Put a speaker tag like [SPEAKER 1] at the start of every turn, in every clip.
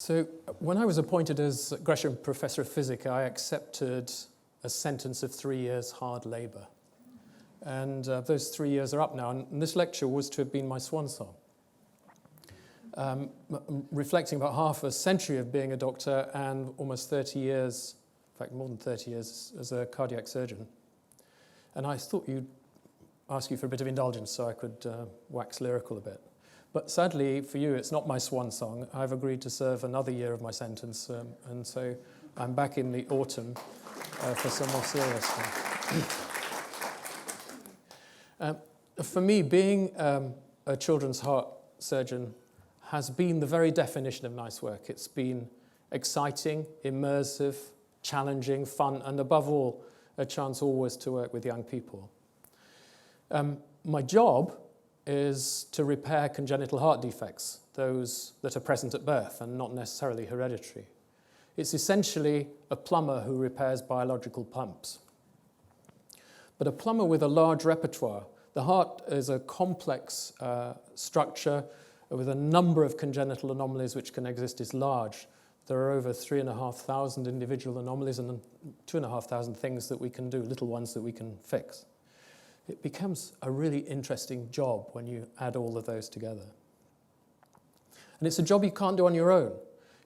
[SPEAKER 1] So when I was appointed as Gresham Professor of Physics, I accepted a sentence of 3 years hard labour. And those 3 years are up now, and this lecture was to have been my swan song. Reflecting about half a century of being a doctor and almost 30 years, in fact more than 30 years, as a cardiac surgeon. And I thought you'd ask you for a bit of indulgence so I could wax lyrical a bit. But sadly for you, it's not my swan song. I've agreed to serve another year of my sentence, and so I'm back in the autumn for some more serious stuff. For me, being a children's heart surgeon has been the very definition of nice work. It's been exciting, immersive, challenging, fun, and above all, a chance always to work with young people. My job is to repair congenital heart defects, those that are present at birth and not necessarily hereditary. It's essentially a plumber who repairs biological pumps. But a plumber with a large repertoire. The heart is a complex structure with a number of congenital anomalies which can exist is large. There are over 3,500 individual anomalies and 2,500 things that we can do, little ones that we can fix. It becomes a really interesting job when you add all of those together. And it's a job you can't do on your own.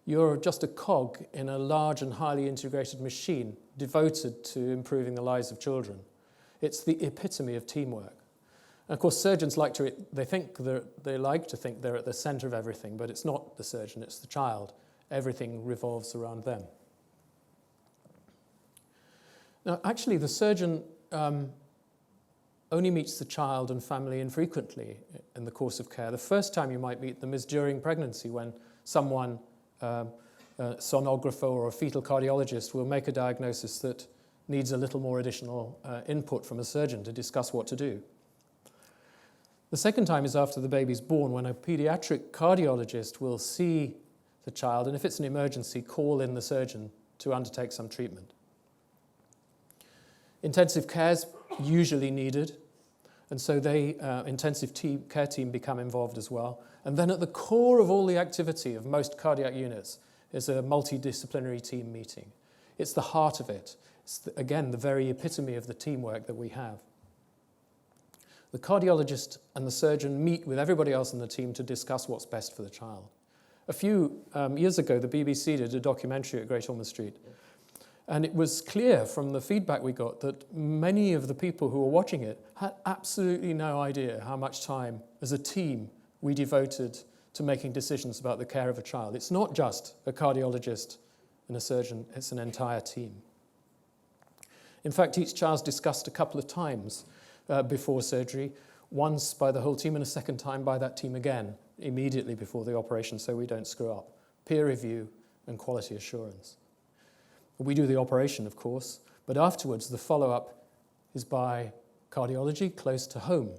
[SPEAKER 1] You're just a cog in a large and highly integrated machine devoted to improving the lives of children. It's the epitome of teamwork. And of course, surgeons like to think they're at the center of everything, but it's not the surgeon, it's the child. Everything revolves around them. Now, actually, the surgeon only meets the child and family infrequently in the course of care. The first time you might meet them is during pregnancy, when someone, a sonographer or a fetal cardiologist, will make a diagnosis that needs a little more additional input from a surgeon to discuss what to do. The second time is after the baby's born, when a pediatric cardiologist will see the child, and if it's an emergency, call in the surgeon to undertake some treatment. Intensive care is usually needed, and so the intensive care team become involved as well. And then at the core of all the activity of most cardiac units is a multidisciplinary team meeting. It's the heart of it. It's, again, the very epitome of the teamwork that we have. The cardiologist and the surgeon meet with everybody else in the team to discuss what's best for the child. A few years ago, the BBC did a documentary at Great Ormond Street. And it was clear from the feedback we got that many of the people who were watching it had absolutely no idea how much time, as a team, we devoted to making decisions about the care of a child. It's not just a cardiologist and a surgeon, it's an entire team. In fact, each child's discussed a couple of times before surgery, once by the whole team and a second time by that team again, immediately before the operation, so we don't screw up. Peer review and quality assurance. We do the operation, of course, but afterwards the follow-up is by cardiology close to home.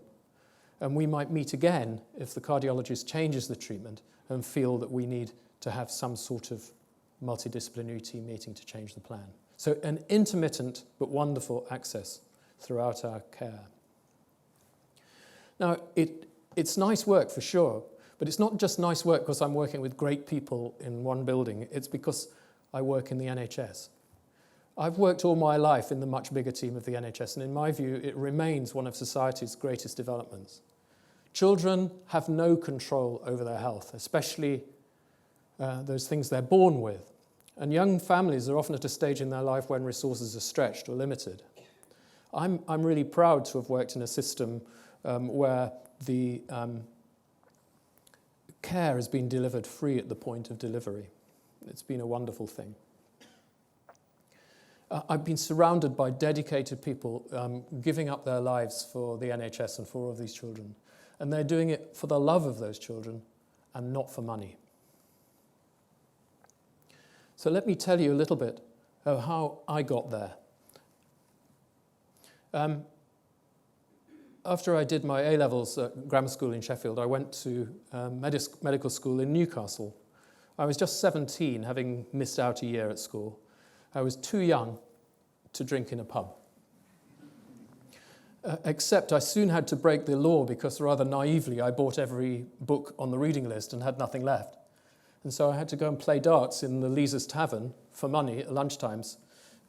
[SPEAKER 1] And we might meet again if the cardiologist changes the treatment and feel that we need to have some sort of multidisciplinary team meeting to change the plan. So an intermittent but wonderful access throughout our care. Now, it's nice work for sure, but it's not just nice work because I'm working with great people in one building. It's because I work in the NHS. I've worked all my life in the much bigger team of the NHS, and in my view, it remains one of society's greatest developments. Children have no control over their health, especially those things they're born with. And young families are often at a stage in their life when resources are stretched or limited. I'm really proud to have worked in a system where the care has been delivered free at the point of delivery. It's been a wonderful thing. I've been surrounded by dedicated people giving up their lives for the NHS and for all of these children. And they're doing it for the love of those children and not for money. So let me tell you a little bit of how I got there. After I did my A-levels at grammar school in Sheffield, I went to medical school in Newcastle. I was just 17, having missed out a year at school. I was too young to drink in a pub. Except I soon had to break the law because rather naively I bought every book on the reading list and had nothing left. And so I had to go and play darts in the Leeser's Tavern for money at lunchtimes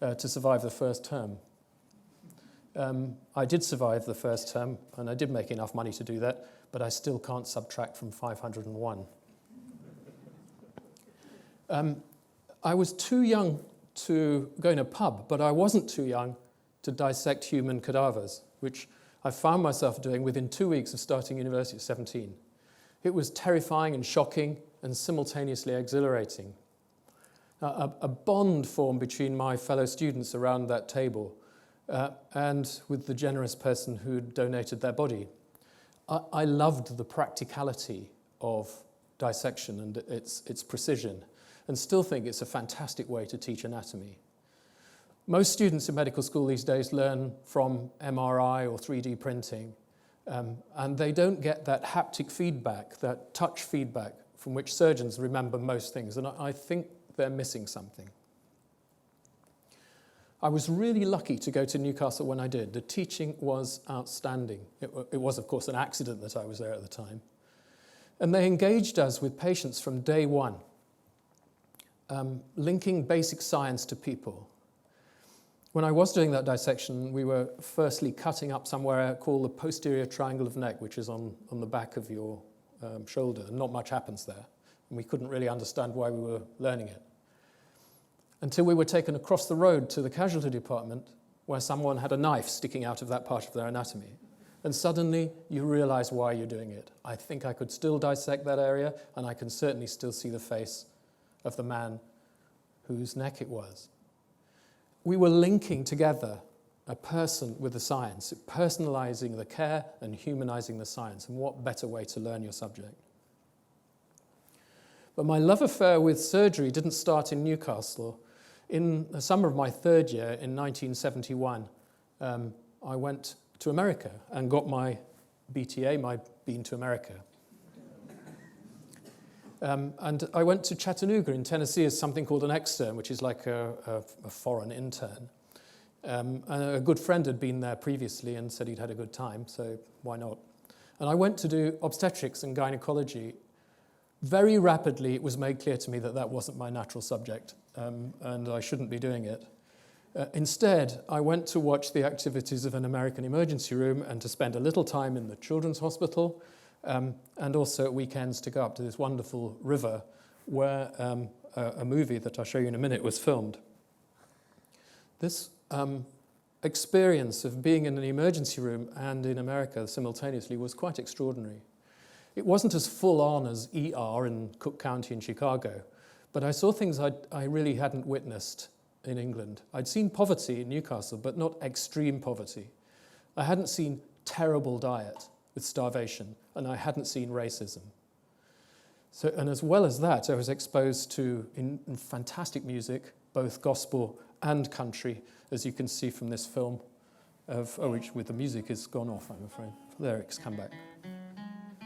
[SPEAKER 1] to survive the first term. I did survive the first term, and I did make enough money to do that, but I still can't subtract from 501. I was too young to go in a pub, but I wasn't too young to dissect human cadavers, which I found myself doing within 2 weeks of starting university at 17. It was terrifying and shocking and simultaneously exhilarating. A bond formed between my fellow students around that table and with the generous person who donated their body. I loved the practicality of dissection and its precision, and still think it's a fantastic way to teach anatomy. Most students in medical school these days learn from MRI or 3D printing, and they don't get that haptic feedback, that touch feedback from which surgeons remember most things, and I think they're missing something. I was really lucky to go to Newcastle when I did. The teaching was outstanding. It was, of course, an accident that I was there at the time. And they engaged us with patients from day one, linking basic science to people. When I was doing that dissection, we were firstly cutting up somewhere called the posterior triangle of neck, which is on the back of your shoulder, and not much happens there. And we couldn't really understand why we were learning it, until we were taken across the road to the casualty department, where someone had a knife sticking out of that part of their anatomy. And suddenly, you realize why you're doing it. I think I could still dissect that area, and I can certainly still see the face of the man whose neck it was. We were linking together a person with the science, personalizing the care and humanizing the science. And what better way to learn your subject? But my love affair with surgery didn't start in Newcastle. In the summer of my third year, in 1971, I went to America and got my BTA, my Been to America. And I went to Chattanooga in Tennessee as something called an extern, which is like a foreign intern. And a good friend had been there previously and said he'd had a good time, so why not? And I went to do obstetrics and gynecology. Very rapidly, it was made clear to me that that wasn't my natural subject, and I shouldn't be doing it. Instead, I went to watch the activities of an American emergency room and to spend a little time in the children's hospital, and also at weekends to go up to this wonderful river where a movie that I'll show you in a minute was filmed. This experience of being in an emergency room and in America simultaneously was quite extraordinary. It wasn't as full on as ER in Cook County in Chicago, but I saw things I really hadn't witnessed in England. I'd seen poverty in Newcastle, but not extreme poverty. I hadn't seen terrible diet with starvation, and I hadn't seen racism. So, and as well as that, I was exposed to in fantastic music, both gospel and country, as you can see from this film, which with the music has gone off, I'm afraid. The lyrics come back.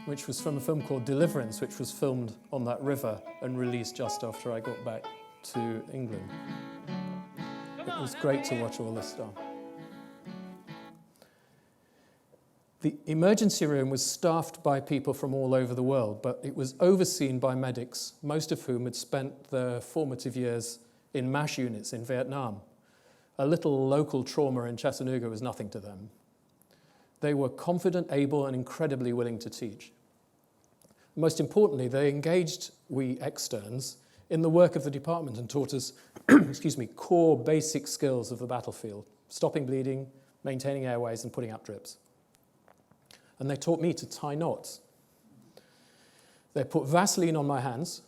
[SPEAKER 1] Which was from a film called Deliverance, which was filmed on that river and released just after I got back to England. It was great to watch all this stuff. The emergency room was staffed by people from all over the world, but it was overseen by medics, most of whom had spent their formative years in MASH units in Vietnam. A little local trauma in Chattanooga was nothing to them. They were confident, able, and incredibly willing to teach. Most importantly, they engaged we externs in the work of the department and taught us core basic skills of the battlefield, stopping bleeding, maintaining airways, and putting up drips. And they taught me to tie knots. They put Vaseline on my hands,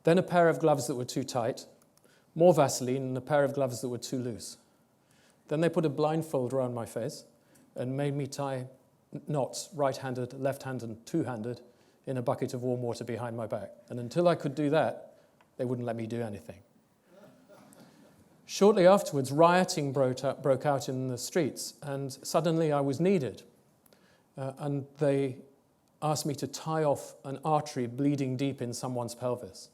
[SPEAKER 1] then a pair of gloves that were too tight, more Vaseline, and a pair of gloves that were too loose. Then they put a blindfold around my face and made me tie knots, right-handed, left-handed, and two-handed, in a bucket of warm water behind my back. And until I could do that, they wouldn't let me do anything. Shortly afterwards, rioting broke out in the streets, and suddenly I was needed. And they asked me to tie off an artery bleeding deep in someone's pelvis.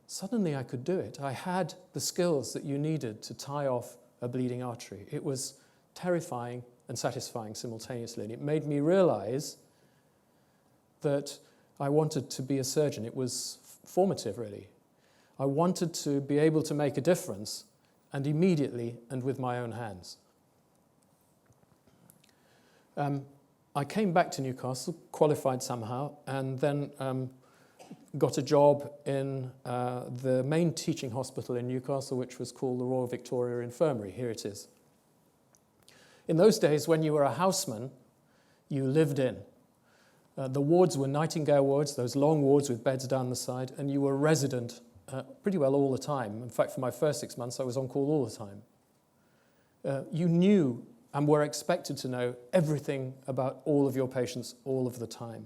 [SPEAKER 1] Suddenly I could do it. I had the skills that you needed to tie off a bleeding artery. It was terrifying and satisfying simultaneously, and it made me realize that I wanted to be a surgeon. It was formative, really. I wanted to be able to make a difference, and immediately and with my own hands. I came back to Newcastle, qualified somehow, and then got a job in the main teaching hospital in Newcastle, which was called the Royal Victoria Infirmary. Here it is. In those days, when you were a houseman, you lived in. The wards were Nightingale wards, those long wards with beds down the side, and you were resident pretty well all the time. In fact, for my first 6 months, I was on call all the time. You knew and were expected to know everything about all of your patients all of the time.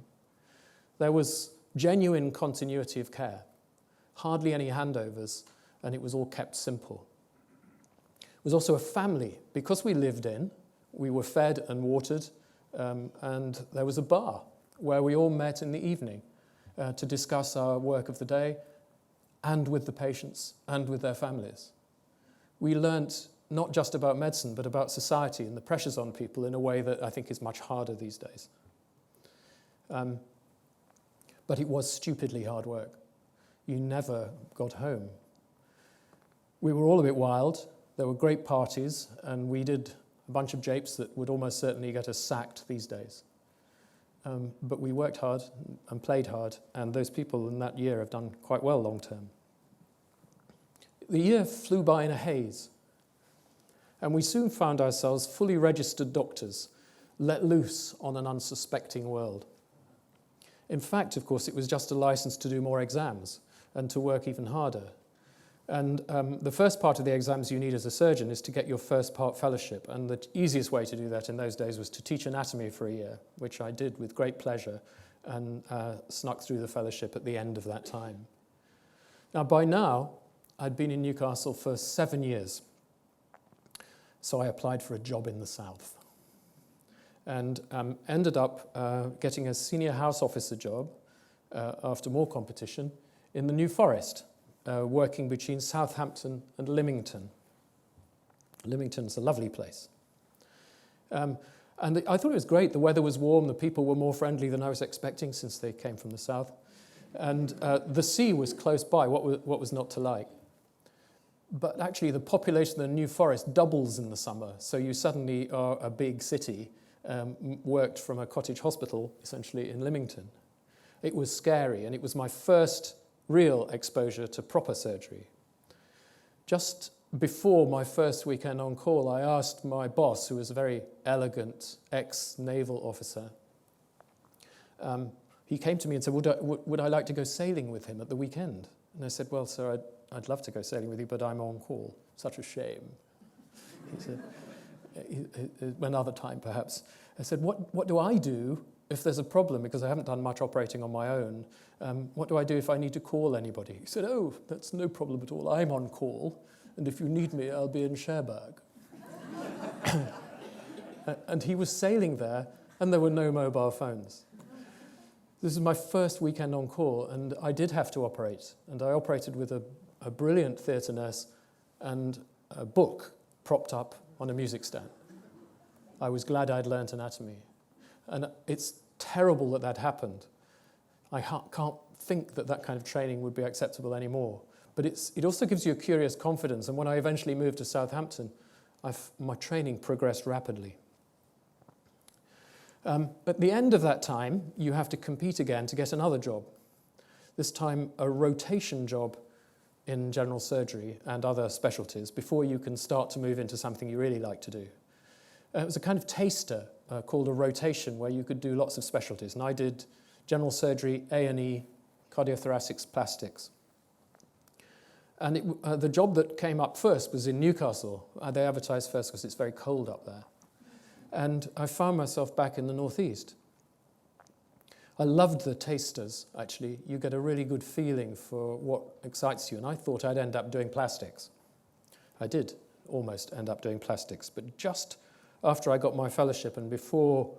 [SPEAKER 1] There was genuine continuity of care, hardly any handovers, and it was all kept simple. It was also a family. Because we lived in, we were fed and watered, and there was a bar where we all met in the evening to discuss our work of the day, and with the patients and with their families. We learnt not just about medicine, but about society and the pressures on people in a way that I think is much harder these days. But it was stupidly hard work. You never got home. We were all a bit wild. There were great parties, and we did a bunch of japes that would almost certainly get us sacked these days. But we worked hard and played hard, and those people in that year have done quite well long term. The year flew by in a haze, and we soon found ourselves fully registered doctors, let loose on an unsuspecting world. In fact, of course, it was just a license to do more exams and to work even harder. And the first part of the exams you need as a surgeon is to get your first part fellowship. And the easiest way to do that in those days was to teach anatomy for a year, which I did with great pleasure and snuck through the fellowship at the end of that time. Now, by now, I'd been in Newcastle for 7 years. So I applied for a job in the south and ended up getting a senior house officer job after more competition in the New Forest, working between Southampton and Limington. Limington's a lovely place. And I thought it was great. The weather was warm. The people were more friendly than I was expecting since they came from the south. And the sea was close by. What was not to like? But actually, the population of the New Forest doubles in the summer. So you suddenly are a big city, worked from a cottage hospital, essentially, in Limington. It was scary, and it was my first real exposure to proper surgery. Just before my first weekend on call, I asked my boss, who was a very elegant ex-naval officer, he came to me and said, would I like to go sailing with him at the weekend? And I said, well, sir, I'd love to go sailing with you, but I'm on call. Such a shame. He said, another time perhaps. I said, what do I do if there's a problem? Because I haven't done much operating on my own. What do I do if I need to call anybody? He said, oh, that's no problem at all. I'm on call, and if you need me, I'll be in Cherbourg. And he was sailing there, and there were no mobile phones. This is my first weekend on call, and I did have to operate. And I operated with a brilliant theatre nurse and a book propped up on a music stand. I was glad I'd learnt anatomy. And it's terrible that that happened. I can't think that that kind of training would be acceptable anymore. But it also gives you a curious confidence. And when I eventually moved to Southampton, my training progressed rapidly. At the end of that time, you have to compete again to get another job. This time, a rotation job in general surgery and other specialties before you can start to move into something you really like to do. It was a kind of taster called a rotation where you could do lots of specialties. And I did general surgery, A&E, cardiothoracics, plastics. And the job that came up first was in Newcastle. They advertised first because it's very cold up there. And I found myself back in the northeast. I loved the tasters, actually. You get a really good feeling for what excites you. And I thought I'd end up doing plastics. I did almost end up doing plastics. But just after I got my fellowship and before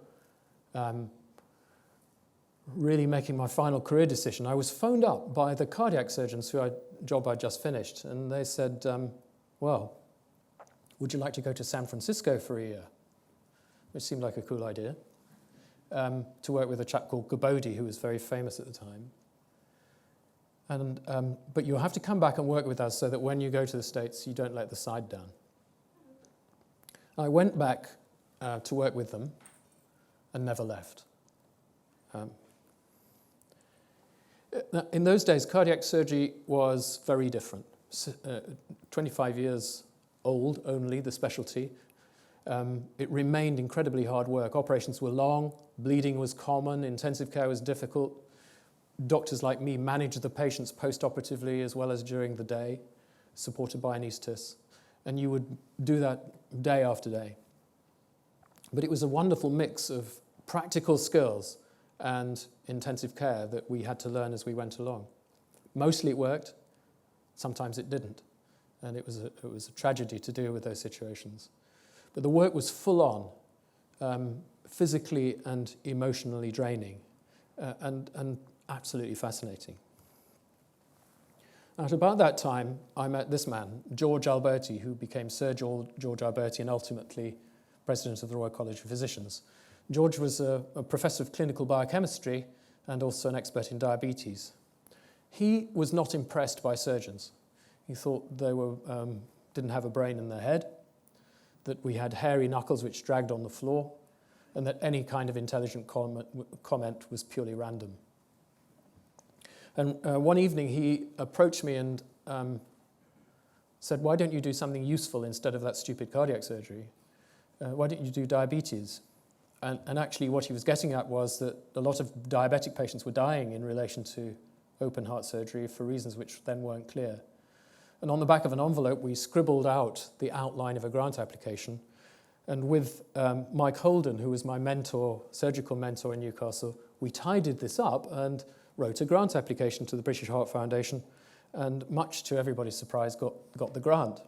[SPEAKER 1] really making my final career decision, I was phoned up by the cardiac surgeons job I'd just finished. And they said, well, would you like to go to San Francisco for a year? Which seemed like a cool idea, to work with a chap called Gabodi, who was very famous at the time. But you'll have to come back and work with us so that when you go to the States, you don't let the side down. I went back to work with them and never left. In those days, cardiac surgery was very different. 25 years old only, the specialty. It remained incredibly hard work. Operations were long, bleeding was common, intensive care was difficult. Doctors like me managed the patients post-operatively as well as during the day, supported by anaesthetists. And you would do that day after day. But it was a wonderful mix of practical skills and intensive care that we had to learn as we went along. Mostly it worked, sometimes it didn't. And it was a tragedy to deal with those situations. But the work was full on, physically and emotionally draining, and absolutely fascinating. At about that time, I met this man, George Alberti, who became Sir George Alberti and ultimately President of the Royal College of Physicians. George was a professor of clinical biochemistry and also an expert in diabetes. He was not impressed by surgeons. He thought they didn't have a brain in their head, that we had hairy knuckles which dragged on the floor, and that any kind of intelligent comment was purely random. And one evening he approached me and said, "Why don't you do something useful instead of that stupid cardiac surgery? Why don't you do diabetes?" And actually what he was getting at was that a lot of diabetic patients were dying in relation to open heart surgery for reasons which then weren't clear. And on the back of an envelope, we scribbled out the outline of a grant application. And with Mike Holden, who was my mentor, surgical mentor in Newcastle, we tidied this up and wrote a grant application to the British Heart Foundation, and much to everybody's surprise, got the grant.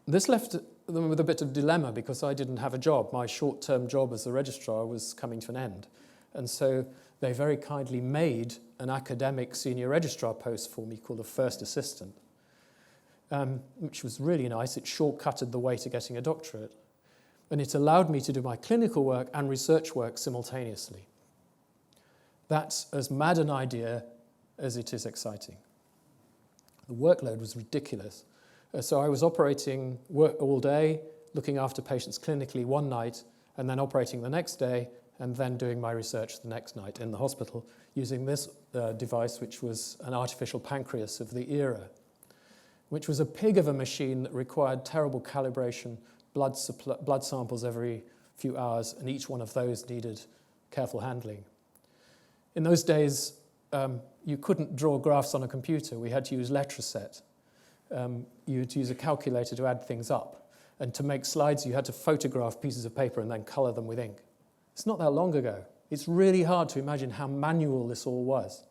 [SPEAKER 1] This left them with a bit of dilemma because I didn't have a job. My short-term job as the registrar was coming to an end. And so they very kindly made an academic senior registrar post for me called a first assistant, which was really nice. It shortcutted the way to getting a doctorate. And it allowed me to do my clinical work and research work simultaneously. That's as mad an idea as it is exciting. The workload was ridiculous. So I was operating all day, looking after patients clinically one night, and then operating the next day, and then doing my research the next night in the hospital, using this device, which was an artificial pancreas of the era, which was a pig of a machine that required terrible calibration, blood samples every few hours, and each one of those needed careful handling. In those days, you couldn't draw graphs on a computer. We had to use Letraset. You'd use a calculator to add things up. And to make slides, you had to photograph pieces of paper and then colour them with ink. It's not that long ago. It's really hard to imagine how manual this all was.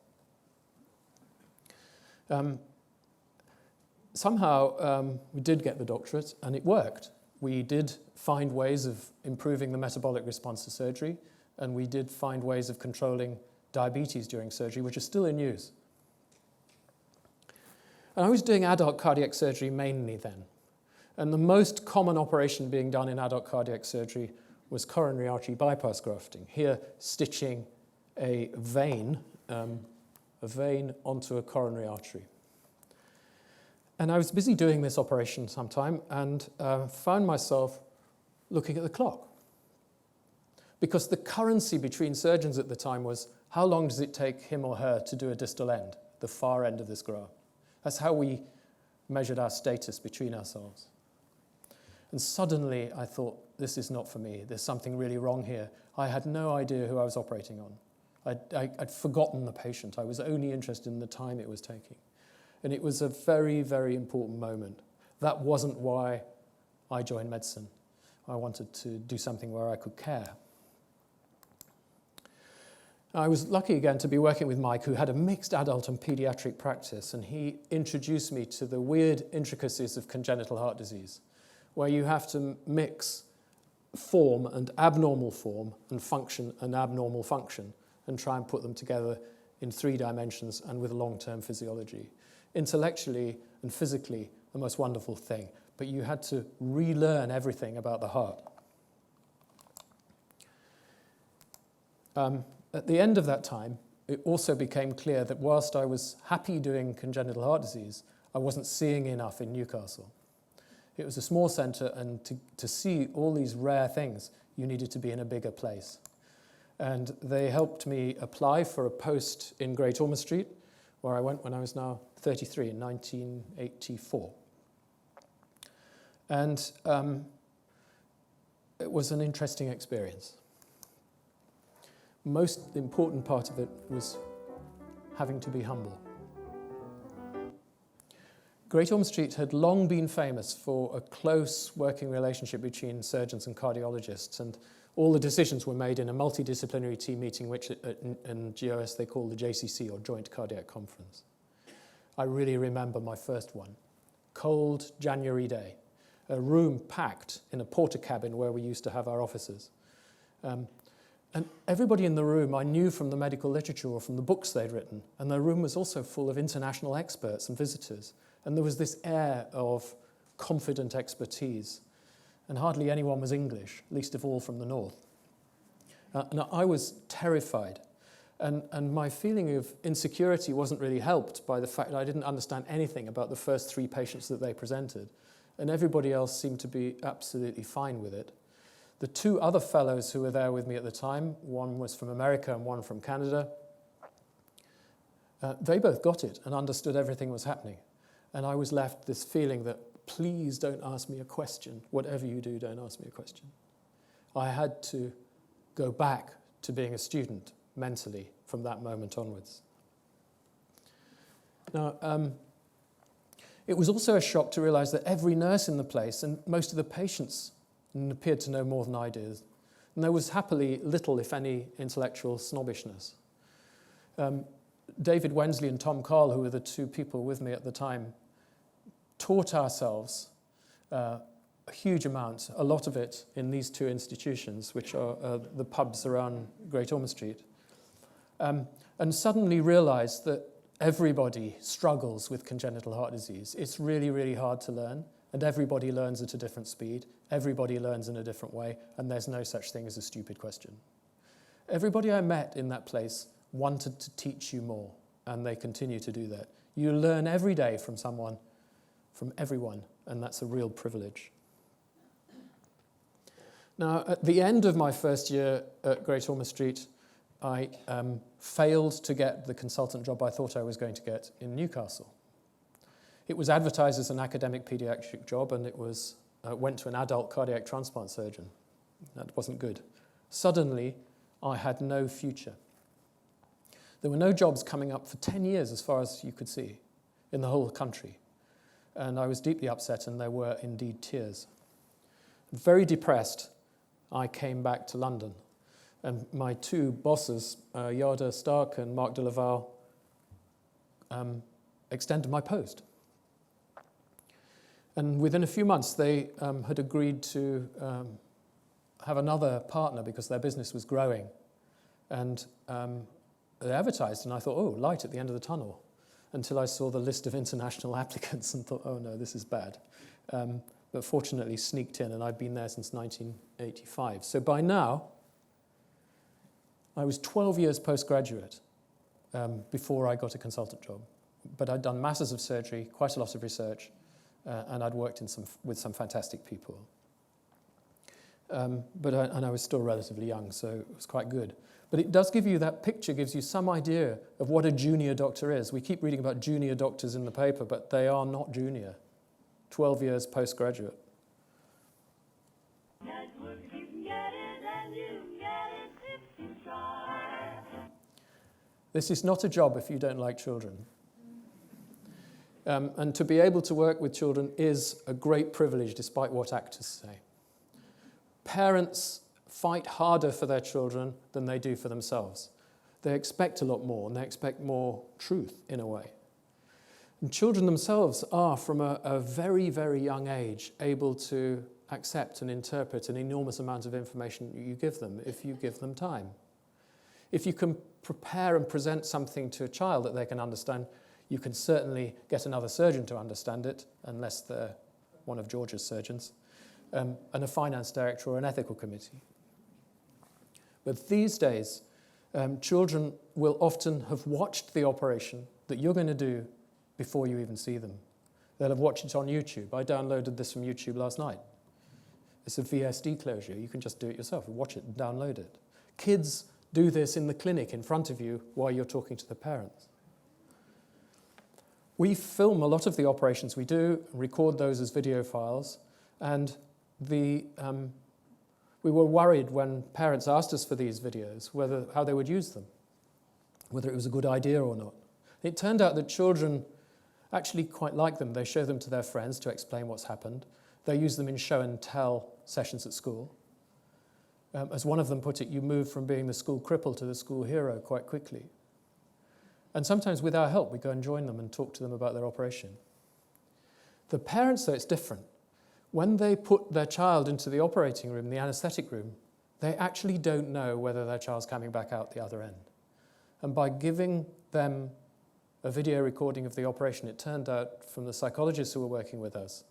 [SPEAKER 1] Somehow, we did get the doctorate, and it worked. We did find ways of improving the metabolic response to surgery, and we did find ways of controlling diabetes during surgery, which are still in use. And I was doing adult cardiac surgery mainly then. And the most common operation being done in adult cardiac surgery was coronary artery bypass grafting. Here, stitching a vein onto a coronary artery. And I was busy doing this operation sometime and found myself looking at the clock. Because the currency between surgeons at the time was, how long does it take him or her to do a distal end, the far end of this graph? That's how we measured our status between ourselves. And suddenly I thought, this is not for me. There's something really wrong here. I had no idea who I was operating on. I'd forgotten the patient. I was only interested in the time it was taking. And it was a very, very important moment. That wasn't why I joined medicine. I wanted to do something where I could care. I was lucky again to be working with Mike, who had a mixed adult and pediatric practice, and he introduced me to the weird intricacies of congenital heart disease, where you have to mix form and abnormal form and function and abnormal function and try and put them together in 3 dimensions and with long-term physiology. Intellectually and physically, the most wonderful thing, but you had to relearn everything about the heart. At the end of that time, it also became clear that whilst I was happy doing congenital heart disease, I wasn't seeing enough in Newcastle. It was a small centre, and to see all these rare things, you needed to be in a bigger place. And they helped me apply for a post in Great Ormond Street, where I went when I was now 33 in 1984. And it was an interesting experience. Most important part of it was having to be humble. Great Ormond Street had long been famous for a close working relationship between surgeons and cardiologists, and all the decisions were made in a multidisciplinary team meeting, which in GOS they call the JCC, or Joint Cardiac Conference. I really remember my first one. Cold January day, a room packed in a porter cabin where we used to have our offices. And everybody in the room I knew from the medical literature or from the books they'd written, and the room was also full of international experts and visitors. And there was this air of confident expertise. And hardly anyone was English, least of all from the north. And I was terrified. And my feeling of insecurity wasn't really helped by the fact that I didn't understand anything about the first 3 patients that they presented. And everybody else seemed to be absolutely fine with it. The 2 other fellows who were there with me at the time, one was from America and one from Canada, they both got it and understood everything was happening. And I was left this feeling that, please don't ask me a question. Whatever you do, don't ask me a question. I had to go back to being a student mentally from that moment onwards. Now, it was also a shock to realize that every nurse in the place and most of the patients appeared to know more than I did. And there was happily little, if any, intellectual snobbishness. David Wensley and Tom Carl, who were the 2 people with me at the time, taught ourselves a huge amount, a lot of it in these 2 institutions, which are the pubs around Great Ormond Street, and suddenly realized that everybody struggles with congenital heart disease. It's really, really hard to learn, and everybody learns at a different speed. Everybody learns in a different way, and there's no such thing as a stupid question. Everybody I met in that place wanted to teach you more, and they continue to do that. You learn every day from someone, from everyone, and that's a real privilege. Now, at the end of my first year at Great Ormond Street, I failed to get the consultant job I thought I was going to get in Newcastle. It was advertised as an academic pediatric job, and it was went to an adult cardiac transplant surgeon. That wasn't good. Suddenly, I had no future. There were no jobs coming up for 10 years, as far as you could see, in the whole country. And I was deeply upset, and there were indeed tears. Very depressed, I came back to London. And my 2 bosses, Yarda Stark and Mark de Laval, extended my post. And within a few months, they had agreed to have another partner because their business was growing. And they advertised, and I thought, oh, light at the end of the tunnel, until I saw the list of international applicants and thought, oh no, this is bad. But fortunately sneaked in, and I'd been there since 1985. So by now, I was 12 years postgraduate before I got a consultant job. But I'd done masses of surgery, quite a lot of research, and I'd worked with some fantastic people. And I was still relatively young, so it was quite good. But it does give you, that picture gives you some idea of what a junior doctor is. We keep reading about junior doctors in the paper, but they are not junior. 12 years postgraduate. This is not a job if you don't like children. And to be able to work with children is a great privilege, despite what actors say. Parents fight harder for their children than they do for themselves. They expect a lot more, and they expect more truth, in a way. And children themselves are, from a very, very young age, able to accept and interpret an enormous amount of information you give them, if you give them time. If you can prepare and present something to a child that they can understand, you can certainly get another surgeon to understand it, unless they're one of George's surgeons, and a finance director or an ethical committee. But these days, Children will often have watched the operation that you're going to do before you even see them. They'll have watched it on YouTube. I downloaded this from YouTube last night. It's a VSD closure. You can just do it yourself. Watch it and download it. Kids do this in the clinic in front of you while you're talking to the parents. We film a lot of the operations we do, record those as video files, and we were worried when parents asked us for these videos how they would use them, whether it was a good idea or not. It turned out that children actually quite like them. They show them to their friends to explain what's happened. They use them in show and tell sessions at school. As one of them put it, you move from being the school cripple to the school hero quite quickly. And sometimes with our help, we go and join them and talk to them about their operation. The parents, though, it's different. When they put their child into the operating room, the anaesthetic room, they actually don't know whether their child's coming back out the other end. And by giving them a video recording of the operation, it turned out from the psychologists who were working with us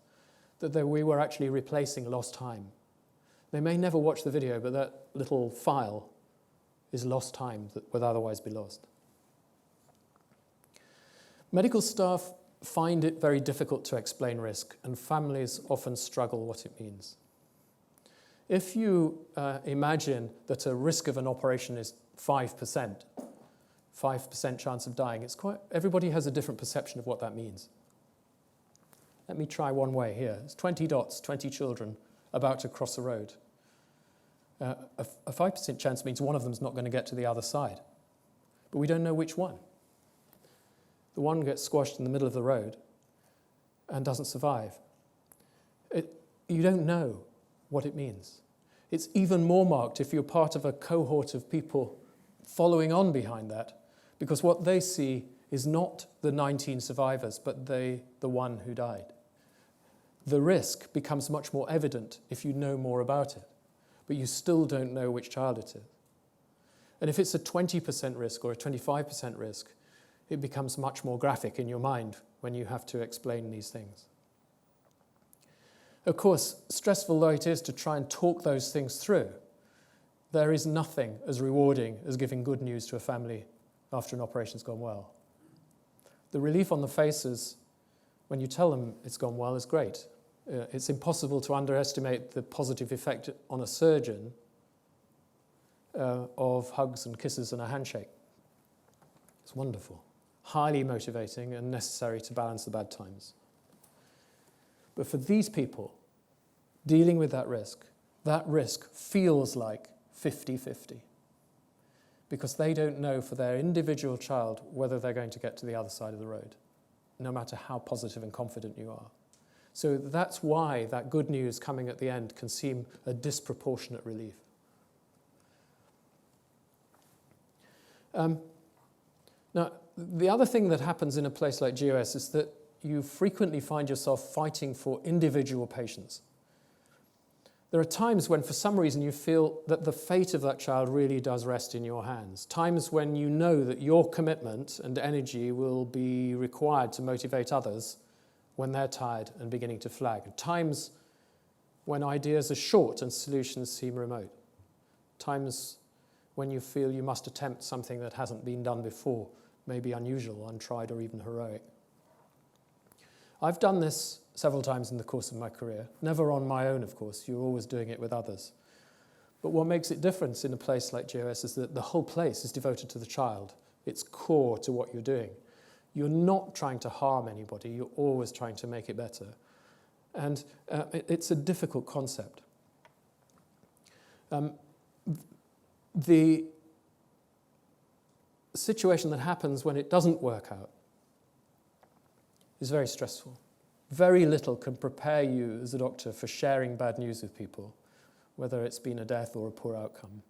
[SPEAKER 1] that we were actually replacing lost time. They may never watch the video, but that little file is lost time that would otherwise be lost. Medical staff find it very difficult to explain risk, and families often struggle what it means. If you imagine that a risk of an operation is 5%, 5% chance of dying, everybody has a different perception of what that means. Let me try one way here. It's 20 dots, 20 children about to cross the road. A 5% chance means one of them's not going to get to the other side, but we don't know which one. The one gets squashed in the middle of the road and doesn't survive. You don't know what it means. It's even more marked if you're part of a cohort of people following on behind that, because what they see is not the 19 survivors, but the one who died. The risk becomes much more evident if you know more about it, but you still don't know which child it is. And if it's a 20% risk or a 25% risk, it becomes much more graphic in your mind when you have to explain these things. Of course, stressful though it is to try and talk those things through, there is nothing as rewarding as giving good news to a family after an operation's gone well. The relief on the faces when you tell them it's gone well is great. It's impossible to underestimate the positive effect on a surgeon of hugs and kisses and a handshake. It's wonderful. Highly motivating and necessary to balance the bad times. But for these people, dealing with that risk feels like 50-50. Because they don't know for their individual child whether they're going to get to the other side of the road, no matter how positive and confident you are. So that's why that good news coming at the end can seem a disproportionate relief. Now, the other thing that happens in a place like GOS is that you frequently find yourself fighting for individual patients. There are times when, for some reason, you feel that the fate of that child really does rest in your hands. Times when you know that your commitment and energy will be required to motivate others when they're tired and beginning to flag. Times when ideas are short and solutions seem remote. Times when you feel you must attempt something that hasn't been done before, maybe unusual, untried, or even heroic. I've done this several times in the course of my career, never on my own, of course. You're always doing it with others. But what makes it different in a place like GOS is that the whole place is devoted to the child. It's core to what you're doing. You're not trying to harm anybody. You're always trying to make it better. And it's a difficult concept. The situation that happens when it doesn't work out is very stressful. Very little can prepare you as a doctor for sharing bad news with people, whether it's been a death or a poor outcome.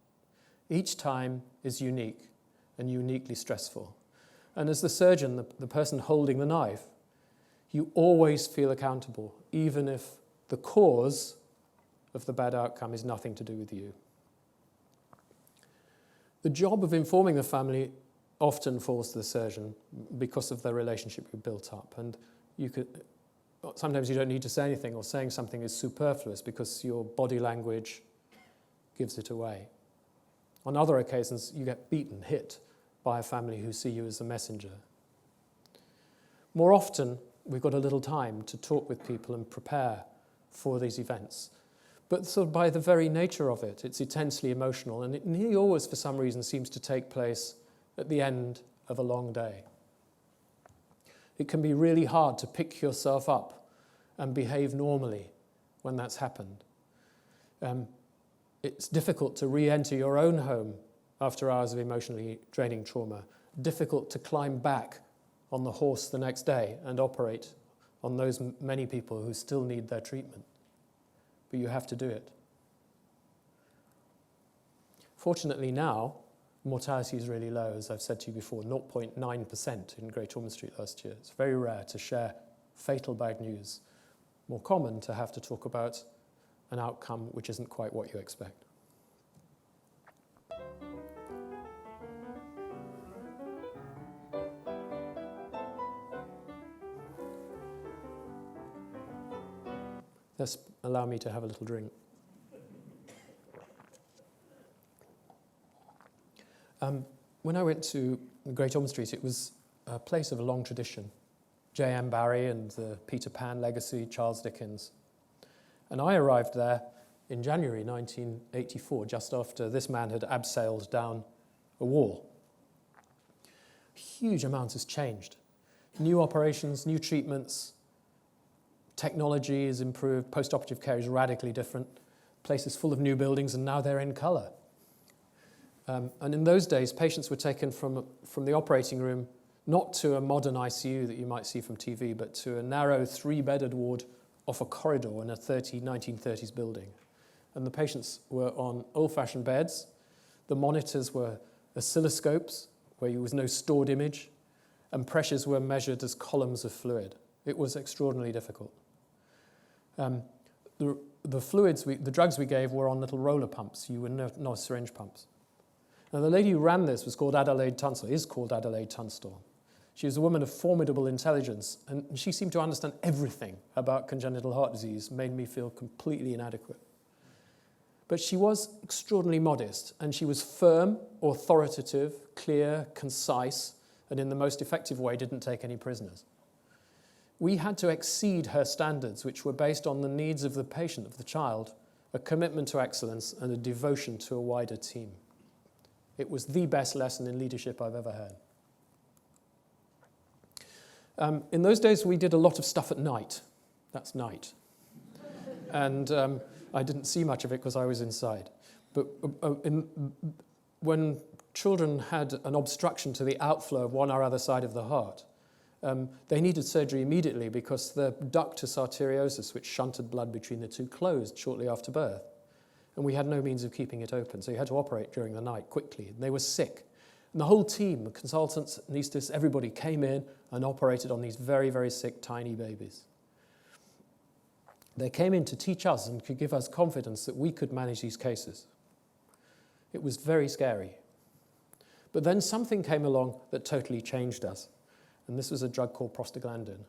[SPEAKER 1] Each time is unique and uniquely stressful. And as the surgeon, the person holding the knife, you always feel accountable, even if the cause of the bad outcome is nothing to do with you. The job of informing the family often falls to the surgeon because of the relationship you built up. And sometimes you don't need to say anything, or saying something is superfluous because your body language gives it away. On other occasions, you get beaten, hit by a family who see you as a messenger. More often, we've got a little time to talk with people and prepare for these events. But sort of by the very nature of it, it's intensely emotional, and it nearly always, for some reason, seems to take place at the end of a long day. It can be really hard to pick yourself up and behave normally when that's happened. It's difficult to re-enter your own home after hours of emotionally draining trauma, difficult to climb back on the horse the next day and operate on those many people who still need their treatment. But you have to do it. Fortunately now, mortality is really low, as I've said to you before, 0.9% in Great Ormond Street last year. It's very rare to share fatal bad news. More common to have to talk about an outcome which isn't quite what you expect. Let's allow me to have a little drink. When I went to Great Ormond Street, it was a place of a long tradition. J.M. Barrie and the Peter Pan legacy, Charles Dickens. And I arrived there in January 1984, just after this man had abseiled down a wall. A huge amount has changed. New operations, new treatments, technology is improved, post-operative care is radically different. The place is full of new buildings, and now they're in colour. And in those days, patients were taken from the operating room, not to a modern ICU that you might see from TV, but to a narrow 3-bedded ward off a corridor in a 1930s building. And the patients were on old-fashioned beds. The monitors were oscilloscopes, where there was no stored image, and pressures were measured as columns of fluid. It was extraordinarily difficult. The fluids, the drugs we gave were on little roller pumps. You were not syringe pumps. Now, the lady who ran this was called Adelaide Tunstall, is called Adelaide Tunstall. She was a woman of formidable intelligence, and she seemed to understand everything about congenital heart disease, made me feel completely inadequate. But she was extraordinarily modest, and she was firm, authoritative, clear, concise, and in the most effective way didn't take any prisoners. We had to exceed her standards, which were based on the needs of the patient, of the child, a commitment to excellence, and a devotion to a wider team. It was the best lesson in leadership I've ever had. In those days, we did a lot of stuff at night. That's night. And I didn't see much of it because I was inside. But when children had an obstruction to the outflow of one or other side of the heart, they needed surgery immediately because the ductus arteriosus, which shunted blood between the two, closed shortly after birth. And we had no means of keeping it open, so you had to operate during the night quickly. And they were sick. And the whole team, the consultants, anaesthetists, everybody came in and operated on these very, very sick, tiny babies. They came in to teach us and could give us confidence that we could manage these cases. It was very scary. But then something came along that totally changed us. And this was a drug called prostaglandin.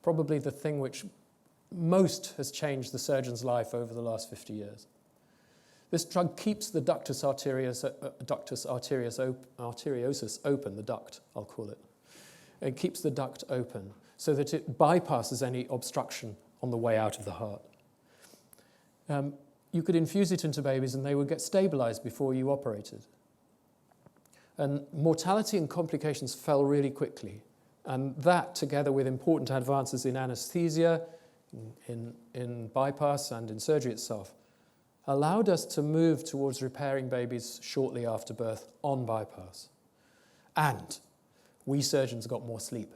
[SPEAKER 1] Probably the thing which most has changed the surgeon's life over the last 50 years. This drug keeps the ductus arteriosus open, the duct, I'll call it. It keeps the duct open so that it bypasses any obstruction on the way out of the heart. You could infuse it into babies and they would get stabilized before you operated. And mortality and complications fell really quickly. And that, together with important advances in anesthesia, in bypass and in surgery itself, allowed us to move towards repairing babies shortly after birth on bypass. And we surgeons got more sleep.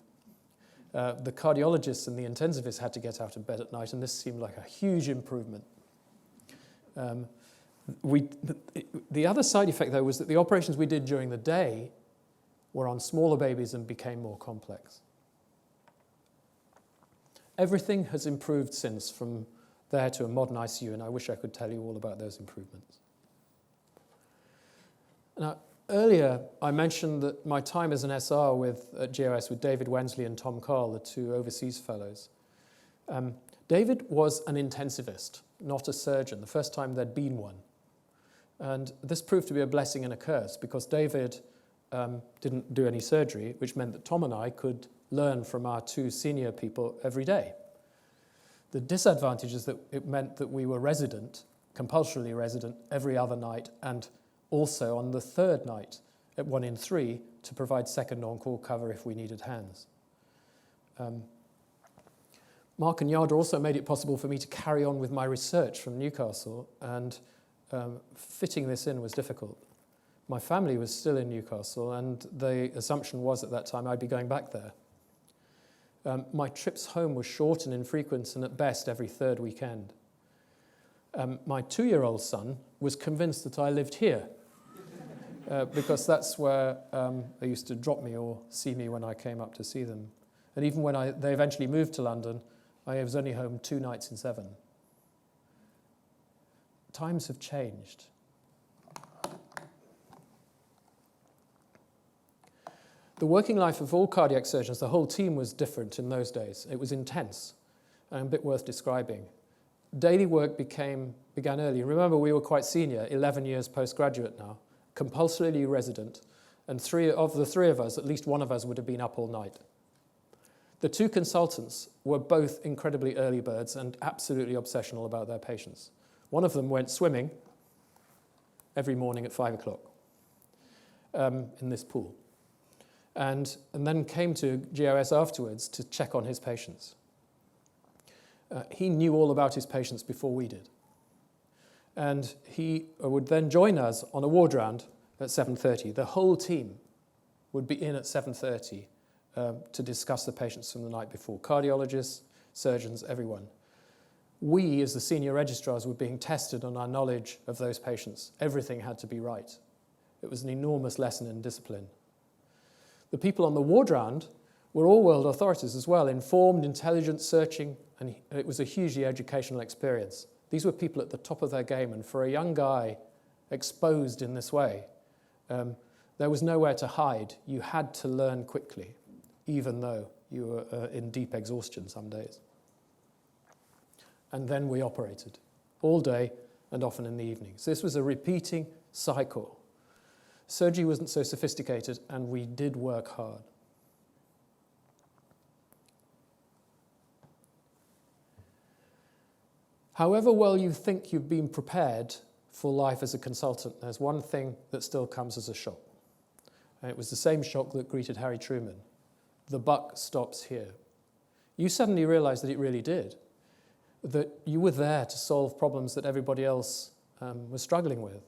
[SPEAKER 1] The cardiologists and the intensivists had to get out of bed at night, and this seemed like a huge improvement. The other side effect, though, was that the operations we did during the day were on smaller babies and became more complex. Everything has improved since, from there to a modern ICU, and I wish I could tell you all about those improvements. Now, earlier I mentioned that my time as an SR at GOS with David Wensley and Tom Carl, the two overseas fellows. David was an intensivist, not a surgeon, the first time there'd been one. And this proved to be a blessing and a curse because David didn't do any surgery, which meant that Tom and I could learn from our two senior people every day. The disadvantage is that it meant that we were compulsorily resident every other night, and also on the third night at 1 in 3 to provide second on-call cover if we needed hands. Mark and Yada also made it possible for me to carry on with my research from Newcastle, and fitting this in was difficult. My family was still in Newcastle, and the assumption was at that time I'd be going back there. My trips home were short and infrequent, and at best every third weekend. My 2-year-old son was convinced that I lived here because that's where they used to drop me or see me when I came up to see them. And even when they eventually moved to London, I was only home 2 nights in 7. Times have changed. The working life of all cardiac surgeons, the whole team was different in those days. It was intense and a bit worth describing. Daily work began early. Remember, we were quite senior, 11 years postgraduate now, compulsorily resident, and of the three of us, at least one of us would have been up all night. The 2 consultants were both incredibly early birds and absolutely obsessional about their patients. One of them went swimming every morning at 5 o'clock in this pool. And then came to GOS afterwards to check on his patients. He knew all about his patients before we did. And he would then join us on a ward round at 7:30. The whole team would be in at 7:30 to discuss the patients from the night before. Cardiologists, surgeons, everyone. We, as the senior registrars, were being tested on our knowledge of those patients. Everything had to be right. It was an enormous lesson in discipline. The people on the ward round were all world authorities as well, informed, intelligent, searching, and it was a hugely educational experience. These were people at the top of their game, and for a young guy exposed in this way, there was nowhere to hide. You had to learn quickly, even though you were in deep exhaustion some days. And then we operated all day and often in the evening. So this was a repeating cycle. Surgery wasn't so sophisticated, and we did work hard. However well you think you've been prepared for life as a consultant, there's one thing that still comes as a shock. And it was the same shock that greeted Harry Truman. The buck stops here. You suddenly realize that it really did, that you were there to solve problems that everybody else was struggling with.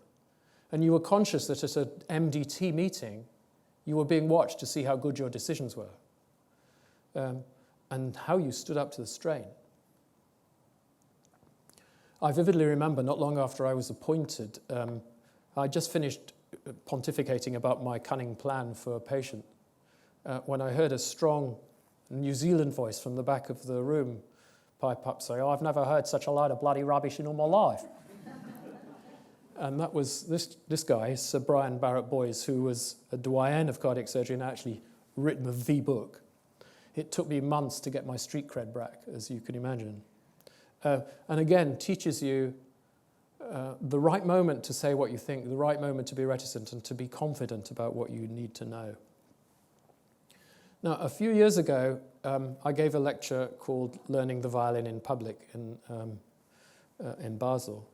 [SPEAKER 1] And you were conscious that at an MDT meeting, you were being watched to see how good your decisions were and how you stood up to the strain. I vividly remember not long after I was appointed, I just finished pontificating about my cunning plan for a patient when I heard a strong New Zealand voice from the back of the room pipe up saying, "Oh, I've never heard such a load of bloody rubbish in all my life." And that was this guy, Sir Brian Barrett-Boys, who was a doyen of cardiac surgery and actually written the book. It took me months to get my street cred back, as you can imagine. And again, teaches you the right moment to say what you think, the right moment to be reticent and to be confident about what you need to know. Now, a few years ago, I gave a lecture called Learning the Violin in Public in Basel.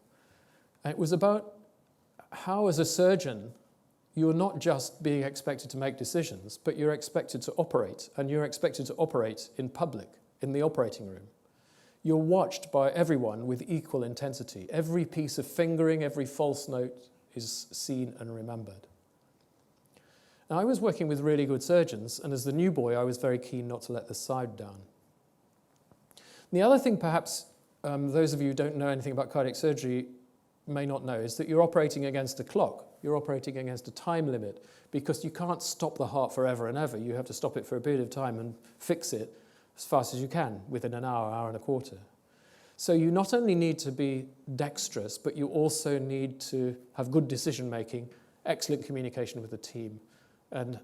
[SPEAKER 1] And it was about how, as a surgeon, you're not just being expected to make decisions, but you're expected to operate, and you're expected to operate in public, in the operating room. You're watched by everyone with equal intensity. Every piece of fingering, every false note is seen and remembered. Now, I was working with really good surgeons, and as the new boy, I was very keen not to let the side down. And the other thing, perhaps, those of you who don't know anything about cardiac surgery may not know, is that you're operating against a clock. You're operating against a time limit, because you can't stop the heart forever and ever. You have to stop it for a period of time and fix it as fast as you can, within an hour, hour and a quarter. So you not only need to be dexterous, but you also need to have good decision-making, excellent communication with the team, and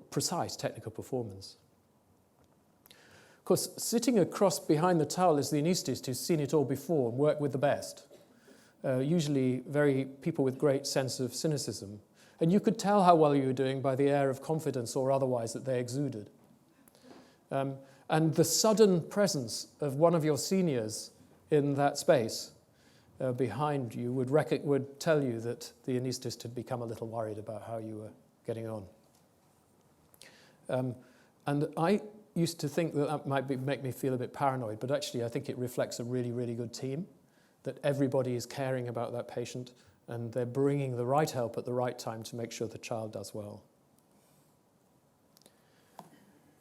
[SPEAKER 1] precise technical performance. Of course, sitting across behind the towel is the anaesthetist who's seen it all before and worked with the best. usually people with great sense of cynicism. And you could tell how well you were doing by the air of confidence or otherwise that they exuded. And the sudden presence of one of your seniors in that space behind you would tell you that the anaesthetist had become a little worried about how you were getting on. And I used to think that might make me feel a bit paranoid, but actually I think it reflects a really, really good team, that everybody is caring about that patient and they're bringing the right help at the right time to make sure the child does well.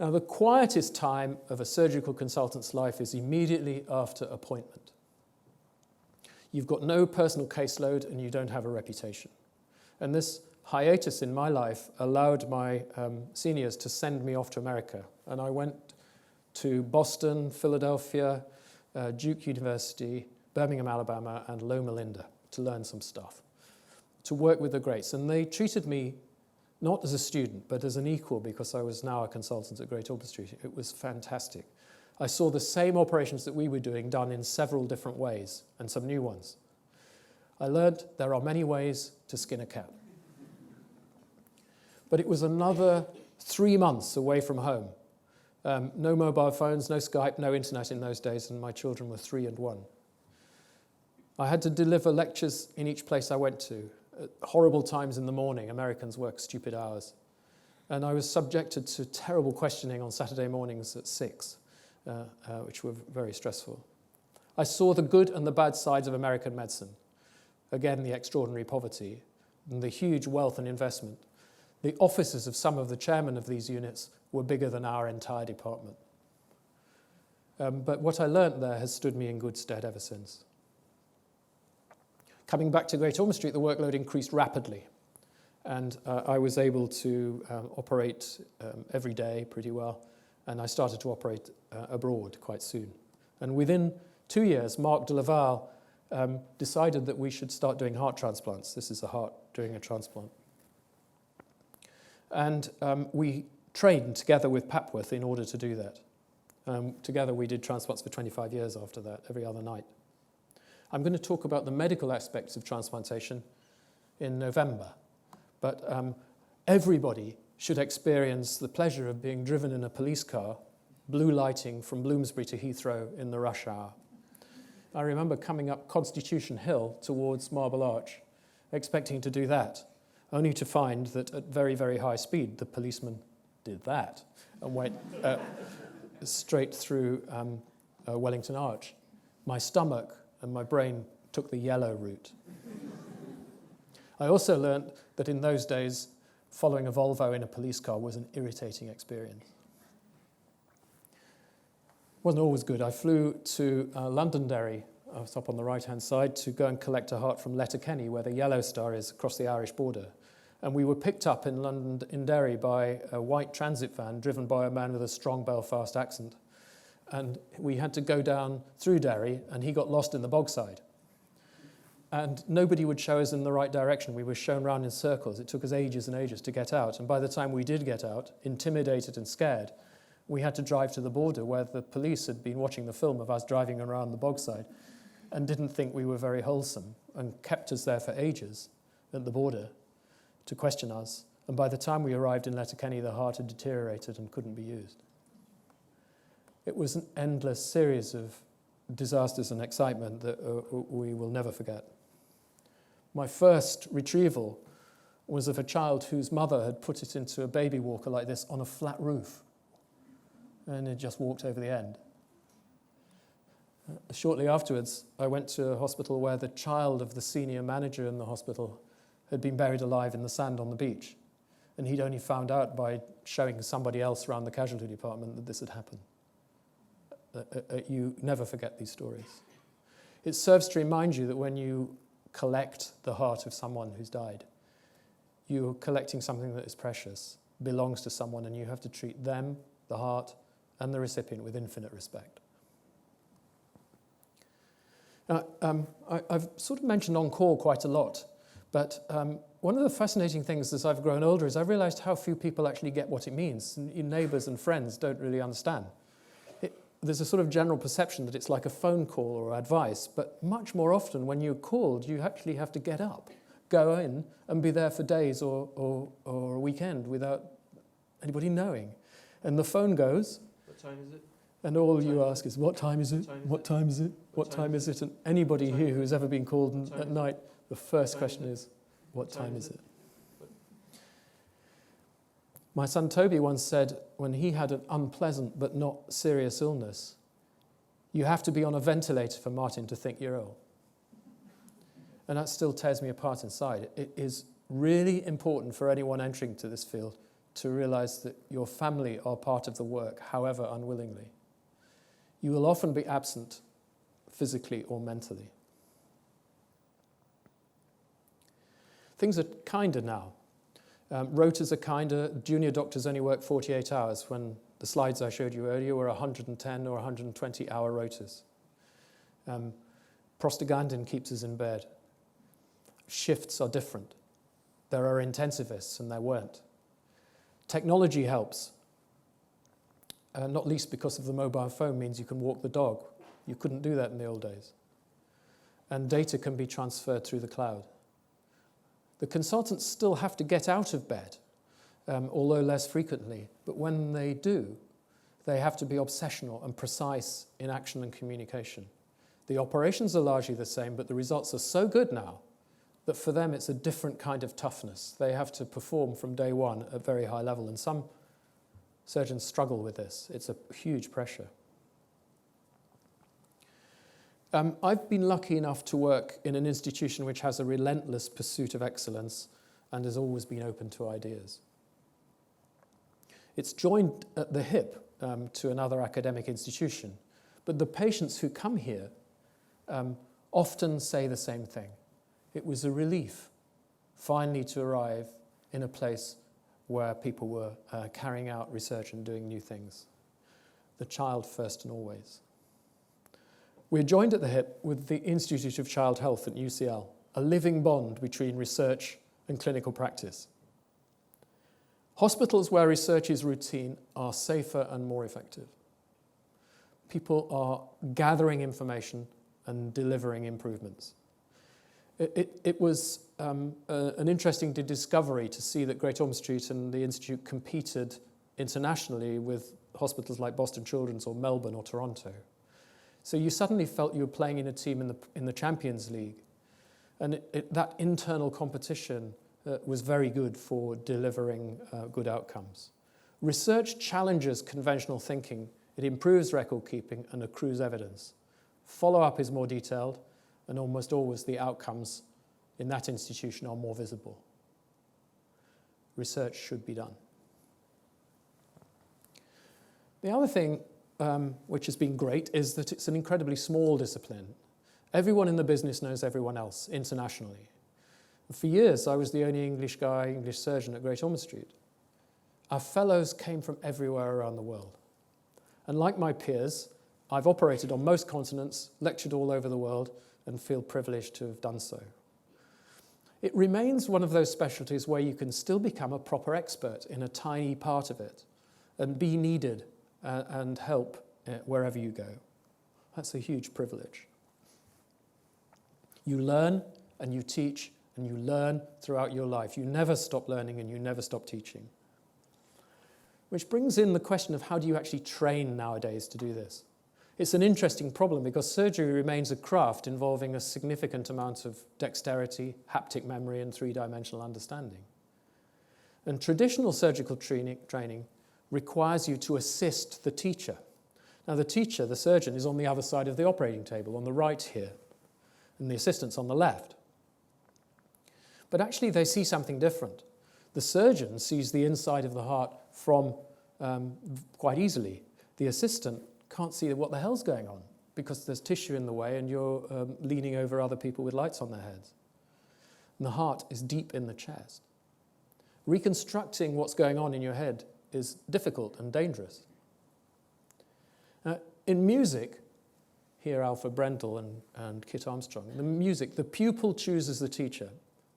[SPEAKER 1] Now, the quietest time of a surgical consultant's life is immediately after appointment. You've got no personal caseload and you don't have a reputation. And this hiatus in my life allowed my seniors to send me off to America. And I went to Boston, Philadelphia, Duke University, Birmingham, Alabama, and Loma Linda to learn some stuff, to work with the greats. And they treated me not as a student, but as an equal, because I was now a consultant at Great Ormond Street. It was fantastic. I saw the same operations that we were doing done in several different ways, and some new ones. I learned there are many ways to skin a cat. But it was another 3 months away from home. No mobile phones, no Skype, no internet in those days, and my children were 3 and 1. I had to deliver lectures in each place I went to at horrible times in the morning. Americans work stupid hours. And I was subjected to terrible questioning on Saturday mornings at 6, which were very stressful. I saw the good and the bad sides of American medicine. Again, the extraordinary poverty and the huge wealth and investment. The offices of some of the chairmen of these units were bigger than our entire department. But what I learnt there has stood me in good stead ever since. Coming back to Great Ormond Street, the workload increased rapidly. And I was able to operate every day pretty well. And I started to operate abroad quite soon. And within 2 years, Mark de Laval decided that we should start doing heart transplants. This is a heart doing a transplant. And we trained together with Papworth in order to do that. Together we did transplants for 25 years after that, every other night. I'm going to talk about the medical aspects of transplantation in November. But everybody should experience the pleasure of being driven in a police car, blue lighting from Bloomsbury to Heathrow in the rush hour. I remember coming up Constitution Hill towards Marble Arch, expecting to do that, only to find that at very, very high speed, the policeman did that and went straight through Wellington Arch. My stomach and my brain took the yellow route. I also learned that in those days, following a Volvo in a police car was an irritating experience. Wasn't always good. I flew to Londonderry, I was up on the right-hand side, to go and collect a heart from Letterkenny, where the Yellow Star is across the Irish border. And we were picked up in London, in Derry, by a white transit van driven by a man with a strong Belfast accent. And we had to go down through Derry, and he got lost in the bogside. And nobody would show us in the right direction. We were shown round in circles. It took us ages and ages to get out. And by the time we did get out, intimidated and scared, we had to drive to the border where the police had been watching the film of us driving around the bogside and didn't think we were very wholesome and kept us there for ages at the border to question us. And by the time we arrived in Letterkenny, the heart had deteriorated and couldn't be used. It was an endless series of disasters and excitement that we will never forget. My first retrieval was of a child whose mother had put it into a baby walker like this on a flat roof, and it just walked over the end. Shortly afterwards, I went to a hospital where the child of the senior manager in the hospital had been buried alive in the sand on the beach, and he'd only found out by showing somebody else around the casualty department that this had happened. You never forget these stories. It serves to remind you that when you collect the heart of someone who's died, you're collecting something that is precious, belongs to someone, and you have to treat them, the heart, and the recipient with infinite respect. Now, I've sort of mentioned on-call quite a lot, but one of the fascinating things as I've grown older is I've realized how few people actually get what it means. Your neighbors and friends don't really understand. there's a sort of general perception that it's like a phone call or advice, but much more often when you're called, you actually have to get up, go in and be there for days or a weekend without anybody knowing. And the phone goes.
[SPEAKER 2] What time is it?
[SPEAKER 1] And all you ask is, what time is it? What time is it? What time is it? And anybody here who's ever been called at night, the first question is, what time is it? My son Toby once said, when he had an unpleasant but not serious illness, you have to be on a ventilator for Martin to think you're ill. And that still tears me apart inside. It is really important for anyone entering to this field to realize that your family are part of the work, however unwillingly. You will often be absent physically or mentally. Things are kinder now. Rotas are kinder. Junior doctors only work 48 hours when the slides I showed you earlier were 110 or 120 hour rotas. Prostaglandin keeps us in bed. Shifts are different. There are intensivists and there weren't. Technology helps, not least because of the mobile phone means you can walk the dog. You couldn't do that in the old days. And data can be transferred through the cloud. The consultants still have to get out of bed, although less frequently. But when they do, they have to be obsessional and precise in action and communication. The operations are largely the same, but the results are so good now that for them it's a different kind of toughness. They have to perform from day one at a very high level, and some surgeons struggle with this. It's a huge pressure. I've been lucky enough to work in an institution which has a relentless pursuit of excellence and has always been open to ideas. It's joined at the hip to another academic institution, but the patients who come here often say the same thing. It was a relief finally to arrive in a place where people were carrying out research and doing new things. The child first and always. We're joined at the hip with the Institute of Child Health at UCL, a living bond between research and clinical practice. Hospitals where research is routine are safer and more effective. People are gathering information and delivering improvements. It was an interesting discovery to see that Great Ormond Street and the Institute competed internationally with hospitals like Boston Children's or Melbourne or Toronto. So you suddenly felt you were playing in a team in the Champions League. And that internal competition was very good for delivering good outcomes. Research challenges conventional thinking. It improves record keeping and accrues evidence. Follow-up is more detailed, and almost always the outcomes in that institution are more visible. Research should be done. The other thing which has been great is that it's an incredibly small discipline. Everyone in the business knows everyone else internationally. For years, I was the only English surgeon at Great Ormond Street. Our fellows came from everywhere around the world. And like my peers, I've operated on most continents, lectured all over the world, and feel privileged to have done so. It remains one of those specialties where you can still become a proper expert in a tiny part of it and be needed and help wherever you go. That's a huge privilege. You learn and you teach and you learn throughout your life. You never stop learning and you never stop teaching. Which brings in the question of how do you actually train nowadays to do this? It's an interesting problem because surgery remains a craft involving a significant amount of dexterity, haptic memory, and three-dimensional understanding. And traditional surgical training requires you to assist the teacher. Now the teacher, the surgeon, is on the other side of the operating table, on the right here, and the assistant's on the left. But actually they see something different. The surgeon sees the inside of the heart from quite easily. The assistant can't see what the hell's going on because there's tissue in the way and you're leaning over other people with lights on their heads. And the heart is deep in the chest. Reconstructing what's going on in your head is difficult and dangerous. In music, here Alfred Brendel and Kit Armstrong, the music, the pupil chooses the teacher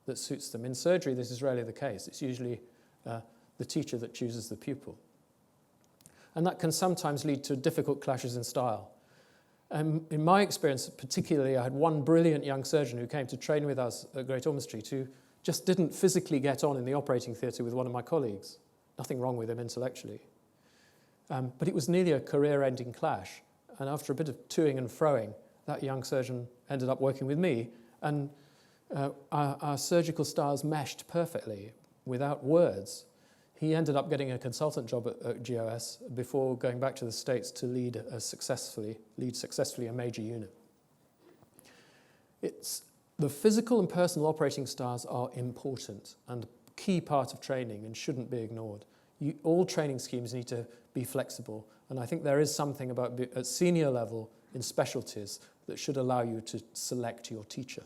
[SPEAKER 1] that suits them. In surgery, this is rarely the case. It's usually the teacher that chooses the pupil. and that can sometimes lead to difficult clashes in style. In my experience, particularly, I had one brilliant young surgeon who came to train with us at Great Ormond Street who just didn't physically get on in the operating theatre with one of my colleagues. Nothing wrong with him intellectually. But it was nearly a career-ending clash. And after a bit of toing and froing, that young surgeon ended up working with me, and our surgical styles meshed perfectly without words. He ended up getting a consultant job at GOS before going back to the States to lead successfully a major unit. The physical and personal operating styles are important and a key part of training and shouldn't be ignored. All training schemes need to be flexible, and I think there is something about at senior level in specialties that should allow you to select your teacher.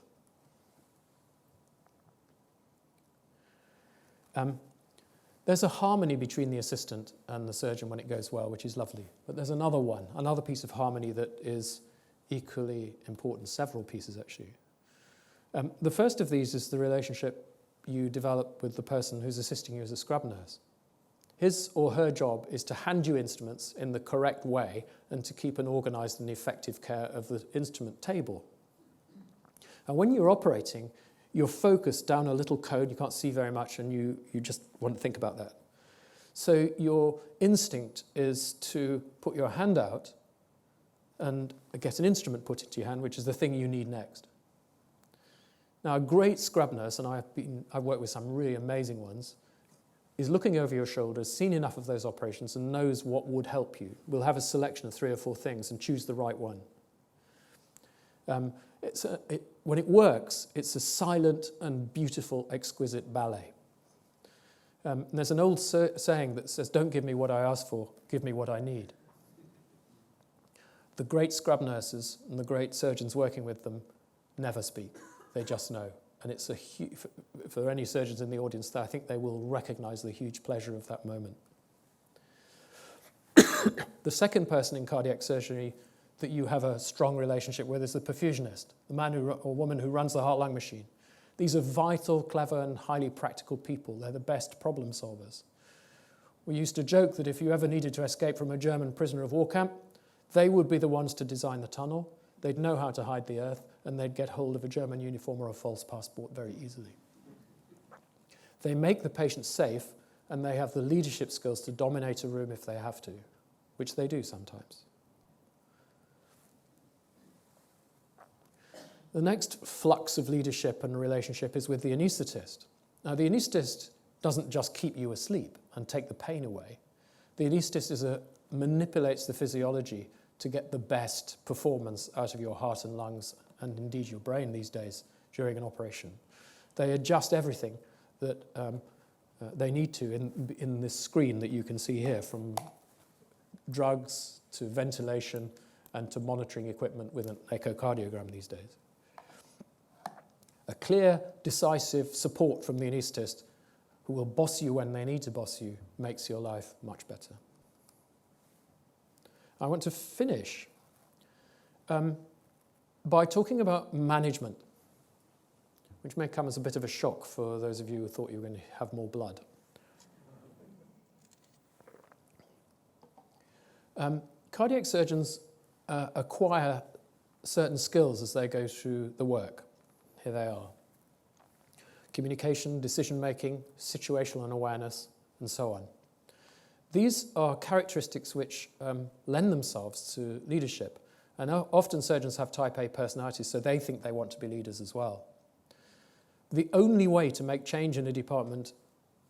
[SPEAKER 1] There's a harmony between the assistant and the surgeon when it goes well, which is lovely. But there's another piece of harmony that is equally important, several pieces actually. The first of these is the relationship you develop with the person who's assisting you as a scrub nurse. His or her job is to hand you instruments in the correct way and to keep an organised and effective care of the instrument table. And when you're operating, you're focused down a little code, you can't see very much, and you just want to think about that. So your instinct is to put your hand out and get an instrument put into your hand, which is the thing you need next. Now, a great scrub nurse, and I've worked with some really amazing ones, is looking over your shoulders, seen enough of those operations, and knows what would help you. We'll have a selection of 3 or 4 things and choose the right one. When it works, it's a silent and beautiful, exquisite ballet. And there's an old saying that says, "Don't give me what I ask for, give me what I need." The great scrub nurses and the great surgeons working with them never speak. They just know. And it's for any surgeons in the audience, I think they will recognise the huge pleasure of that moment. The second person in cardiac surgery that you have a strong relationship with is the perfusionist, the man or woman who runs the heart-lung machine. These are vital, clever, and highly practical people. They're the best problem solvers. We used to joke that if you ever needed to escape from a German prisoner of war camp, they would be the ones to design the tunnel. They'd know how to hide the earth, and they'd get hold of a German uniform or a false passport very easily. They make the patient safe, and they have the leadership skills to dominate a room if they have to, which they do sometimes. The next flux of leadership and relationship is with the anaesthetist. Now, the anaesthetist doesn't just keep you asleep and take the pain away. The anaesthetist manipulates the physiology to get the best performance out of your heart and lungs, and indeed your brain these days, during an operation. They adjust everything that they need to in this screen that you can see here, from drugs to ventilation and to monitoring equipment with an echocardiogram these days. A clear, decisive support from the anaesthetist who will boss you when they need to boss you makes your life much better. I want to finish by talking about management, which may come as a bit of a shock for those of you who thought you were going to have more blood. Cardiac surgeons acquire certain skills as they go through the work. Here they are: communication, decision-making, situational awareness, and so on. These are characteristics which lend themselves to leadership. And often surgeons have type A personalities, so they think they want to be leaders as well. The only way to make change in a department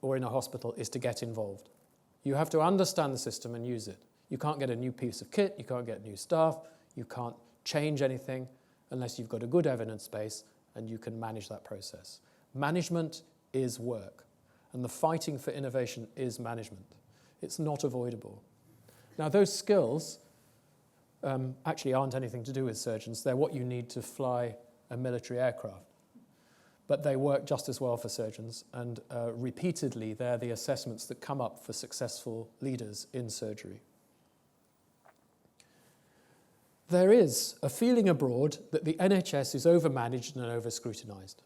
[SPEAKER 1] or in a hospital is to get involved. You have to understand the system and use it. You can't get a new piece of kit, you can't get new staff, you can't change anything unless you've got a good evidence base and you can manage that process. Management is work, and the fighting for innovation is management. It's not avoidable. Now, those skills actually aren't anything to do with surgeons. They're what you need to fly a military aircraft. But they work just as well for surgeons, and repeatedly they're the assessments that come up for successful leaders in surgery. There is a feeling abroad that the NHS is overmanaged and over-scrutinised.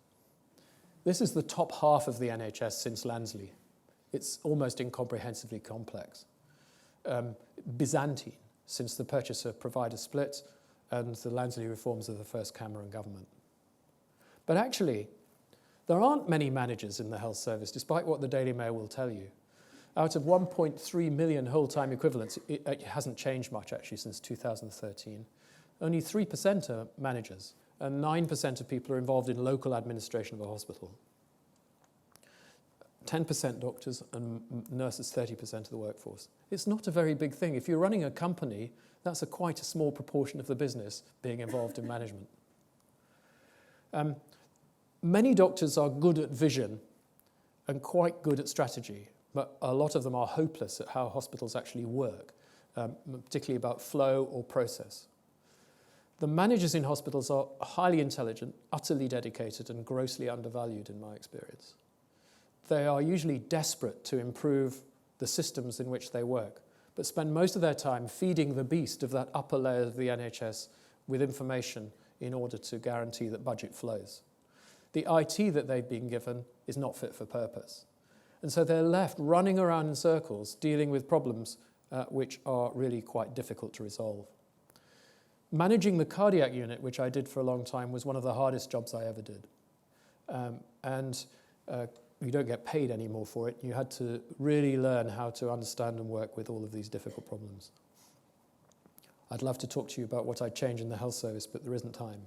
[SPEAKER 1] This is the top half of the NHS since Lansley. It's almost incomprehensibly complex. Byzantine since the purchaser-provider split and the Lansley reforms of the first Cameron government. But actually, there aren't many managers in the health service, despite what the Daily Mail will tell you. Out of 1.3 million whole-time equivalents, it hasn't changed much actually since 2013. Only 3% are managers, and 9% of people are involved in local administration of a hospital. 10% doctors and nurses, 30% of the workforce. It's not a very big thing. If you're running a company, that's quite a small proportion of the business being involved in management. Many doctors are good at vision and quite good at strategy, but a lot of them are hopeless at how hospitals actually work, particularly about flow or process. The managers in hospitals are highly intelligent, utterly dedicated, and grossly undervalued in my experience. They are usually desperate to improve the systems in which they work, but spend most of their time feeding the beast of that upper layer of the NHS with information in order to guarantee that budget flows. The IT that they've been given is not fit for purpose. And so they're left running around in circles, dealing with problems which are really quite difficult to resolve. Managing the cardiac unit, which I did for a long time, was one of the hardest jobs I ever did. You don't get paid anymore for it. You had to really learn how to understand and work with all of these difficult problems. I'd love to talk to you about what I'd change in the health service, but there isn't time.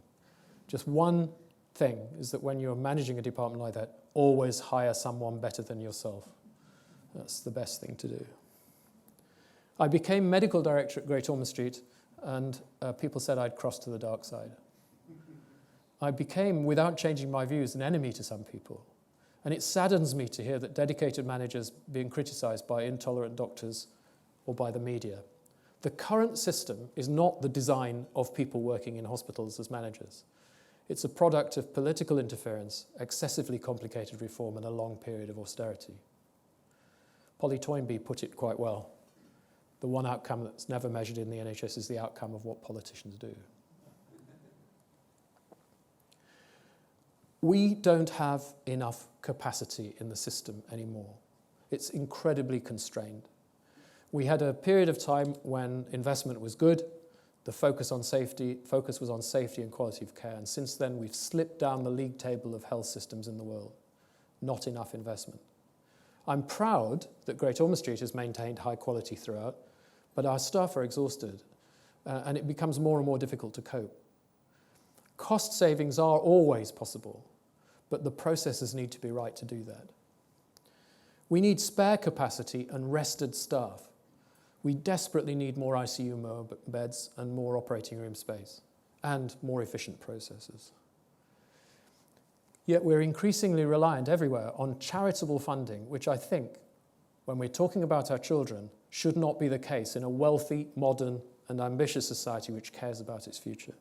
[SPEAKER 1] Just one thing is that when you're managing a department like that, always hire someone better than yourself. That's the best thing to do. I became medical director at Great Ormond Street, and people said I'd crossed to the dark side. I became, without changing my views, an enemy to some people. And it saddens me to hear that dedicated managers being criticised by intolerant doctors or by the media. The current system is not the design of people working in hospitals as managers. It's a product of political interference, excessively complicated reform, and a long period of austerity. Polly Toynbee put it quite well. The one outcome that's never measured in the NHS is the outcome of what politicians do. We don't have enough capacity in the system anymore. It's incredibly constrained. We had a period of time when investment was good, the focus was on safety and quality of care, and since then we've slipped down the league table of health systems in the world. Not enough investment. I'm proud that Great Ormond Street has maintained high quality throughout, but our staff are exhausted, and it becomes more and more difficult to cope. Cost savings are always possible, but the processes need to be right to do that. We need spare capacity and rested staff. We desperately need more ICU beds and more operating room space, and more efficient processes. Yet we're increasingly reliant everywhere on charitable funding, which I think, when we're talking about our children, should not be the case in a wealthy, modern, and ambitious society which cares about its future.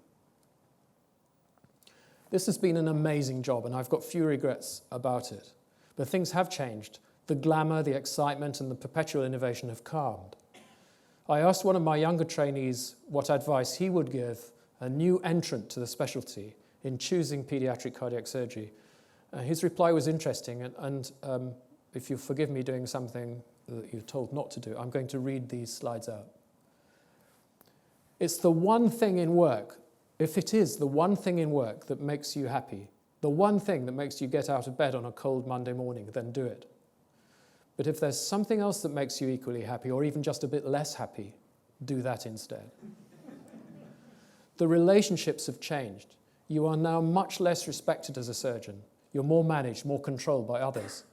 [SPEAKER 1] This has been an amazing job, and I've got few regrets about it. But things have changed. The glamour, the excitement, and the perpetual innovation have calmed. I asked one of my younger trainees what advice he would give a new entrant to the specialty in choosing paediatric cardiac surgery. His reply was interesting, and if you forgive me doing something that you're told not to do, I'm going to read these slides out. It's the one thing in work, if it is the one thing in work that makes you happy, the one thing that makes you get out of bed on a cold Monday morning, then do it. But if there's something else that makes you equally happy, or even just a bit less happy, do that instead. The relationships have changed. You are now much less respected as a surgeon. You're more managed, more controlled by others.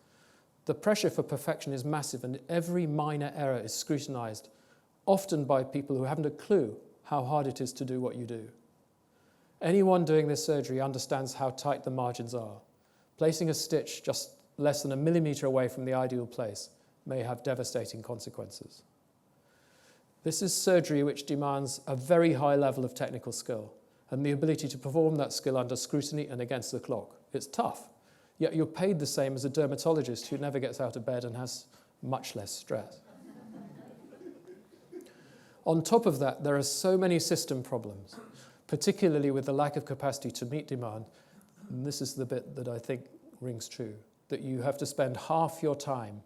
[SPEAKER 1] The pressure for perfection is massive, and every minor error is scrutinized, often by people who haven't a clue how hard it is to do what you do. Anyone doing this surgery understands how tight the margins are. Placing a stitch just less than a millimetre away from the ideal place may have devastating consequences. This is surgery which demands a very high level of technical skill and the ability to perform that skill under scrutiny and against the clock. It's tough, yet you're paid the same as a dermatologist who never gets out of bed and has much less stress. On top of that, there are so many system problems, particularly with the lack of capacity to meet demand, and this is the bit that I think rings true, that you have to spend half your time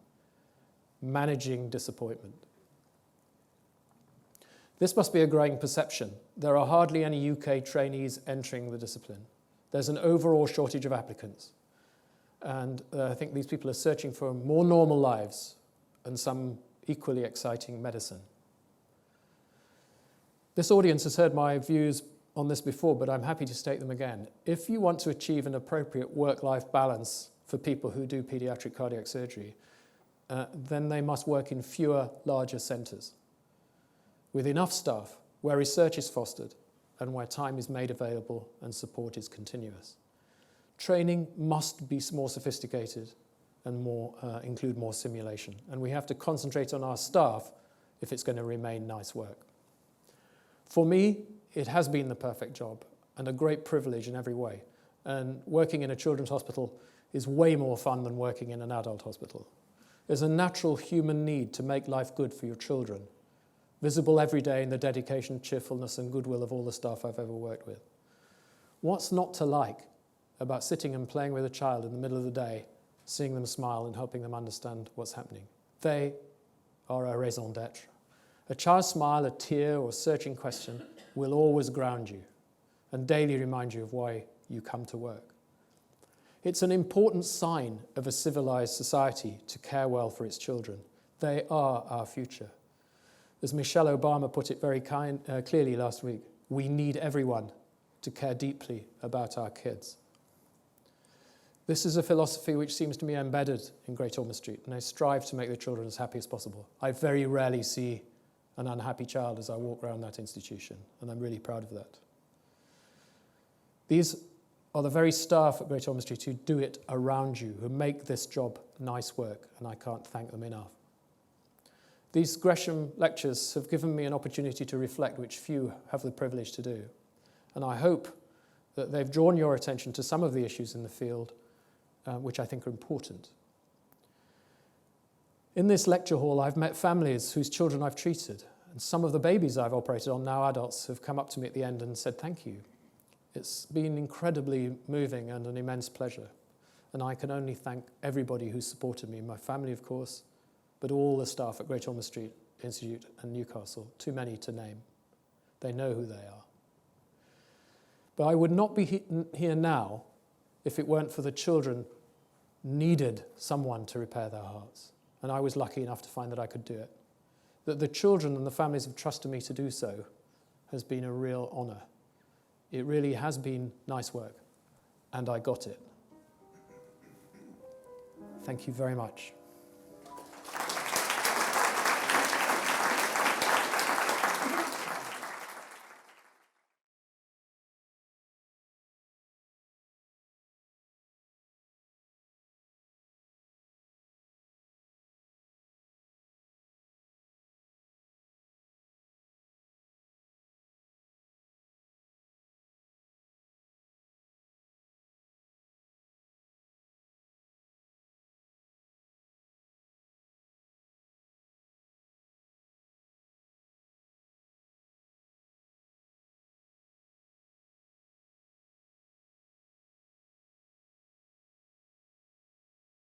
[SPEAKER 1] managing disappointment. This must be a growing perception. There are hardly any UK trainees entering the discipline. There's an overall shortage of applicants. And I think these people are searching for more normal lives and some equally exciting medicine. This audience has heard my views on this before, but I'm happy to state them again. If you want to achieve an appropriate work-life balance for people who do paediatric cardiac surgery, then they must work in fewer, larger centres, with enough staff, where research is fostered, and where time is made available and support is continuous. Training must be more sophisticated and include more simulation, and we have to concentrate on our staff if it's going to remain nice work. For me, it has been the perfect job and a great privilege in every way, and working in a children's hospital is way more fun than working in an adult hospital. There's a natural human need to make life good for your children, visible every day in the dedication, cheerfulness and goodwill of all the staff I've ever worked with. What's not to like about sitting and playing with a child in the middle of the day, seeing them smile and helping them understand what's happening? They are a raison d'etre. A child's smile, a tear or searching question will always ground you and daily remind you of why you come to work. It's an important sign of a civilized society to care well for its children. They are our future. As Michelle Obama put it very clearly last week, we need everyone to care deeply about our kids. This is a philosophy which seems to me embedded in Great Ormond Street, and I strive to make the children as happy as possible. I very rarely see an unhappy child as I walk around that institution, and I'm really proud of that. These are the very staff at Great Ormond Street who do it around you, who make this job nice work, and I can't thank them enough. These Gresham lectures have given me an opportunity to reflect, which few have the privilege to do, and I hope that they've drawn your attention to some of the issues in the field which I think are important. In this lecture hall, I've met families whose children I've treated, and some of the babies I've operated on, now adults, have come up to me at the end and said thank you. It's been incredibly moving and an immense pleasure, and I can only thank everybody who supported me, my family, of course, but all the staff at Great Ormond Street Institute and Newcastle, too many to name. They know who they are. But I would not be here now if it weren't for the children needed someone to repair their hearts. And I was lucky enough to find that I could do it. That the children and the families have trusted me to do so has been a real honour. It really has been nice work, and I got it. Thank you very much.